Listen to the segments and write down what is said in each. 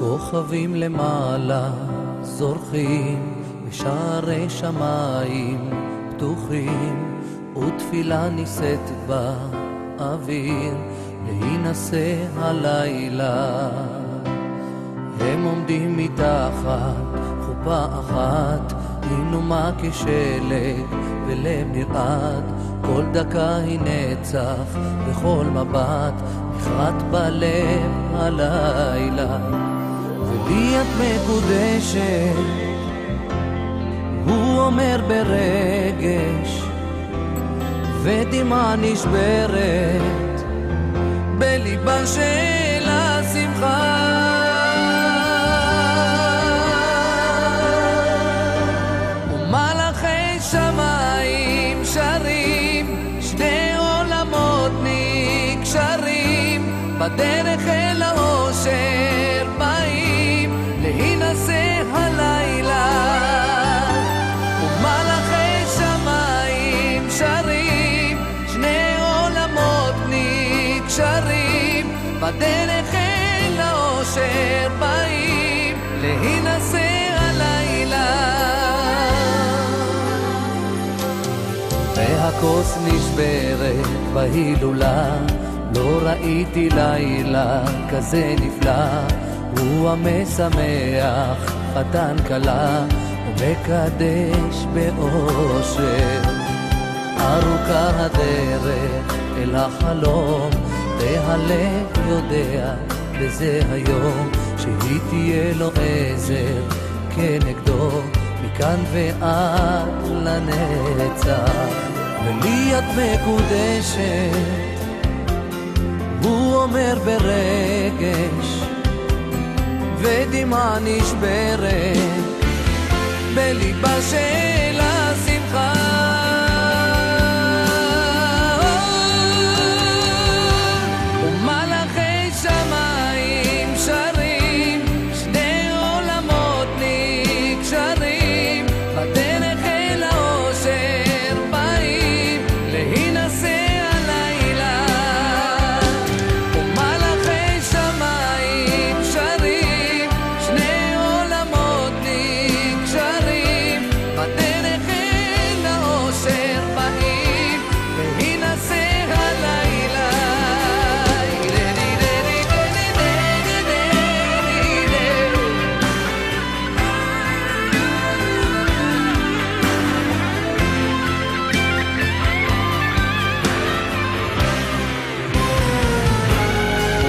כוכבים למעלה זורחים ושערי שמיים פתוחים ותפילה נישאת באוויר להינשא הלילה. הם עומדים מתחת חופה אחת, היא נומה כשלג ולב נרעד, כל דקה היא נצח וכל מבט נחרט בלב הלילה. ולי את מקודשת, הוא אומר ברגש, ודמעה נשברת בליבה של השמחה. ומלאכי שמיים שרים, שני עולמות נקשרים, בדרך אל האושר באים להינשא הלילה. ומלאכי שמיים שרים, שני עולמות נקשרים, בדרך אל האושר באים להינשא הלילה. והכוס נשברת בהילולה, לא ראיתי לילה כזה נפלא, הוא המשמח חתן כלה ומקדש באושר. ארוכה הדרך אל החלום, והלב יודע בזה היום שהיא תהיה לו עזר כנגדו מכאן ועד לנצח. ולי את מקודשת, הוא אומר ברגש, ודמעה נשברת בליבה של השמחה. ומלאכי שמיים שרים, שני עולמות נקשרים, בדרך אל האושר באים להינשא הלילה. ומלאכי שמיים שרים, שני עולמות נקשרים, בדרך אל האושר באים להינשא הלילה.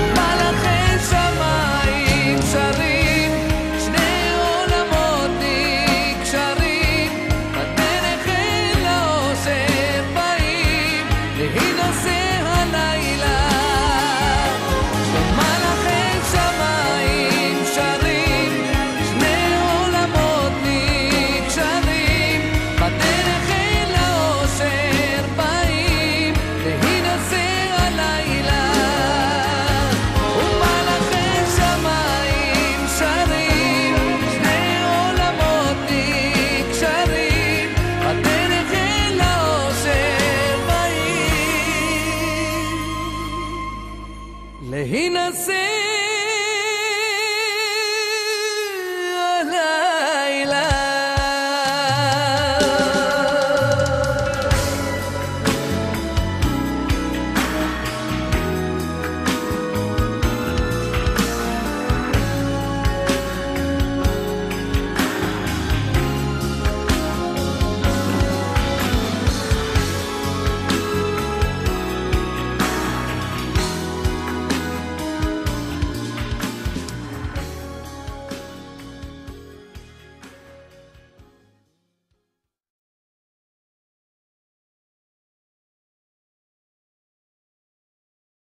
מלאכי שמיים שרים, שני עולמות נקשרים, בדרך אל האושר באים להינשא הלילה. מלאכי שמיים שרים, שני עולמות נקשרים, בדרך אל האושר באים להינשא הלילה. ומלאכי שמיים שרים, שני עולמות נקשרים, בדרך אל האושר באים להינשא